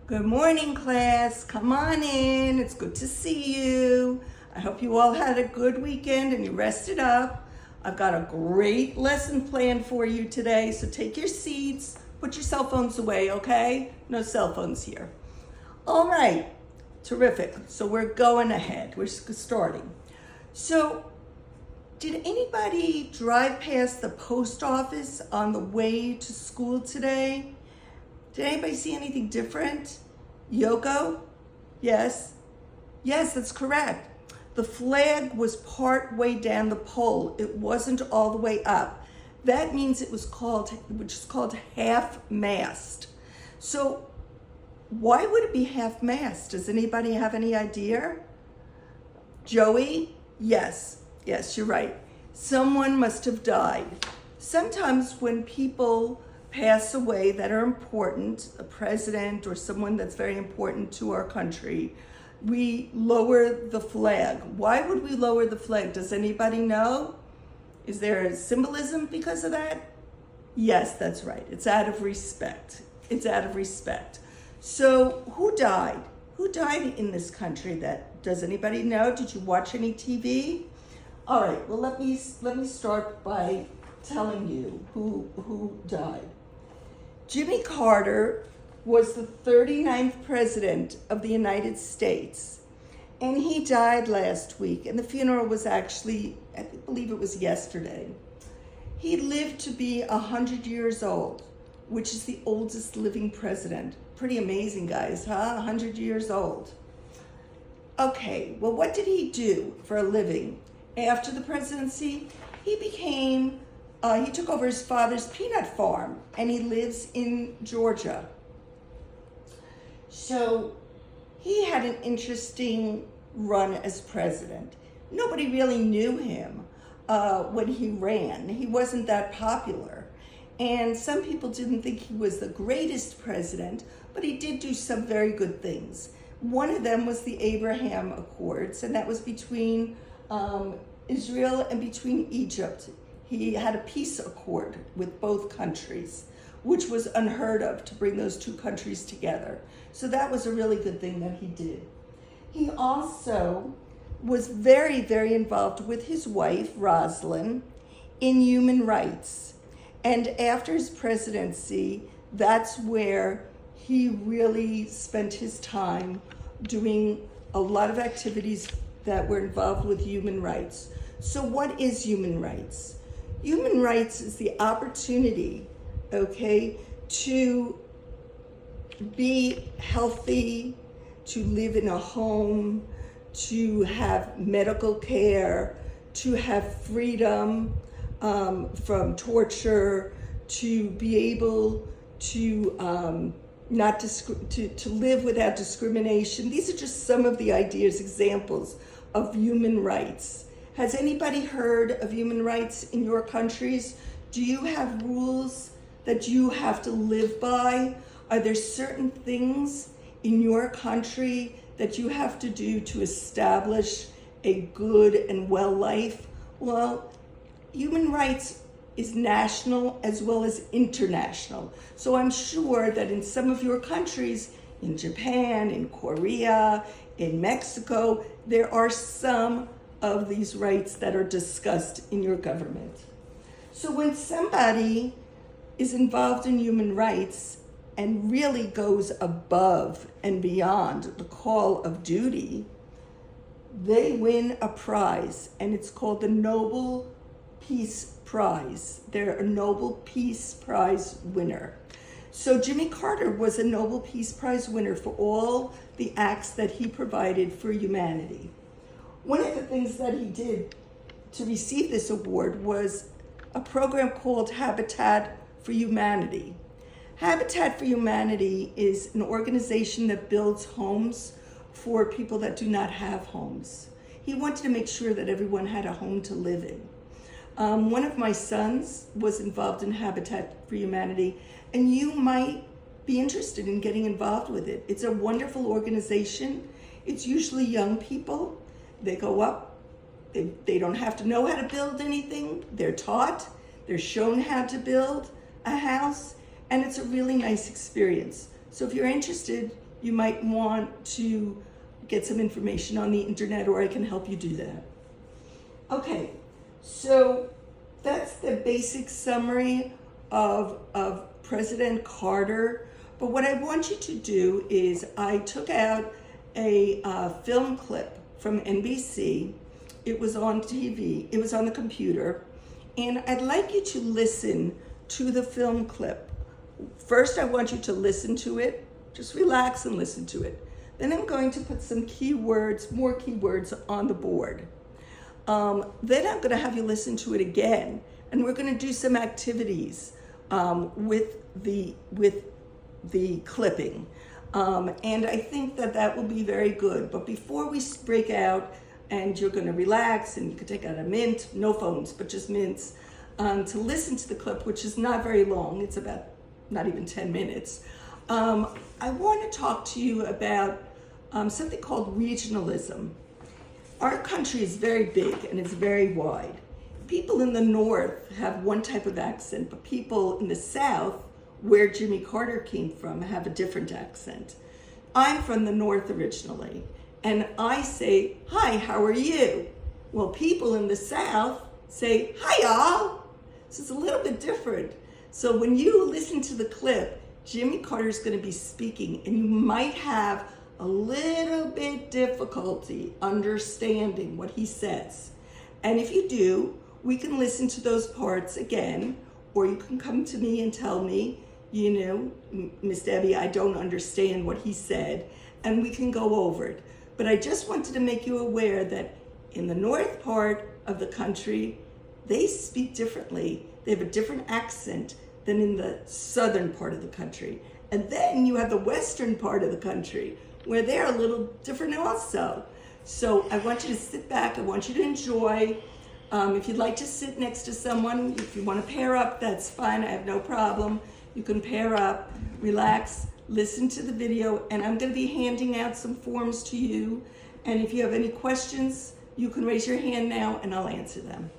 Good morning, class. Come on in. It's good to see you. I hope you all had a good weekend and you rested up. I've got a great lesson plan for you today, so take your seats, put your cell phones away, okay? No cell phones here. All right, terrific. So we're going ahead. We're starting. So, did anybody drive past the post office on the way to school today? Did anybody see anything different? Yoko? Yes? Yes, that's correct. The flag was part way down the pole. It wasn't all the way up. That means it was called, which is called half-mast. So why would it be half-mast? Does anybody have any idea? Joey? Yes, you're right. Someone must have died. Sometimes when people pass away that are important, a president or someone that's very important to our country, we lower the flag. Why would we lower the flag? Does anybody know? Is there a symbolism because of that? Yes, that's right. It's out of respect. It's out of respect. So who died? Who died in this country? Does anybody know? Did you watch any TV? All right, well, let me start by telling you who died. Jimmy Carter was the 39th president of the United States, and he died last week, and the funeral was actually, I believe it was yesterday. He lived to be 100 years old, which is the oldest living president. Pretty amazing, guys, huh? 100 years old. Okay, well, what did he do for a living? After the presidency, he took over his father's peanut farm, and he lives in Georgia. So he had an interesting run as president. Nobody really knew him when he ran. He wasn't that popular. And some people didn't think he was the greatest president, but he did do some very good things. One of them was the Abraham Accords, and that was between Israel and between Egypt. He had a peace accord with both countries, which was unheard of to bring those two countries together. So that was a really good thing that he did. He also was very, very involved with his wife, Rosalind, in human rights. And after his presidency, that's where he really spent his time doing a lot of activities that were involved with human rights. So what is human rights? Human rights is the opportunity, to be healthy, to live in a home, to have medical care, to have freedom from torture, to be able to to live without discrimination. These are just some of the ideas, examples of human rights. Has anybody heard of human rights in your countries? Do you have rules that you have to live by? Are there certain things in your country that you have to do to establish a good and well life? Well, human rights is national as well as international. So I'm sure that in some of your countries, in Japan, in Korea, in Mexico, there are some of these rights that are discussed in your government. So when somebody is involved in human rights and really goes above and beyond the call of duty, they win a prize, and it's called the Nobel Peace Prize. They're a Nobel Peace Prize winner. So Jimmy Carter was a Nobel Peace Prize winner for all the acts that he provided for humanity. One of the things that he did to receive this award was a program called Habitat for Humanity. Habitat for Humanity is an organization that builds homes for people that do not have homes. He wanted to make sure that everyone had a home to live in. One of my sons was involved in Habitat for Humanity, and you might be interested in getting involved with it. It's a wonderful organization. It's usually young people. They go up, they don't have to know how to build anything. They're taught, they're shown how to build a house, and it's a really nice experience. So if you're interested, you might want to get some information on the internet, or I can help you do that. Okay, so that's the basic summary of President Carter. But what I want you to do is I took out a film clip from NBC. It was on TV, it was on the computer, and I'd like you to listen to the film clip. First, I want you to listen to it. Just relax and listen to it. Then I'm going to put some keywords, more keywords on the board. Then I'm going to have you listen to it again, and we're going to do some activities with the clipping. And I think that will be very good. But before we break out, and you're going to relax, and you can take out a mint, no phones, but just mints, to listen to the clip, which is not very long. It's about not even 10 minutes. I want to talk to you about something called regionalism. Our country is very big and it's very wide. People in the North have one type of accent, but people in the South, where Jimmy Carter came from, have a different accent. I'm from the North originally, and I say, "Hi, how are you?" Well, people in the South say, "Hi, y'all." So it's a little bit different. So when you listen to the clip, Jimmy Carter's going to be speaking, and you might have a little bit difficulty understanding what he says. And if you do, we can listen to those parts again, or you can come to me and tell me, Miss Debbie, I don't understand what he said, and we can go over it. But I just wanted to make you aware that in the north part of the country, they speak differently. They have a different accent than in the southern part of the country. And then you have the western part of the country, where they're a little different also. So I want you to sit back, I want you to enjoy. If you'd like to sit next to someone, if you want to pair up, that's fine, I have no problem. You can pair up, relax, listen to the video, and I'm going to be handing out some forms to you. And if you have any questions, you can raise your hand now and I'll answer them.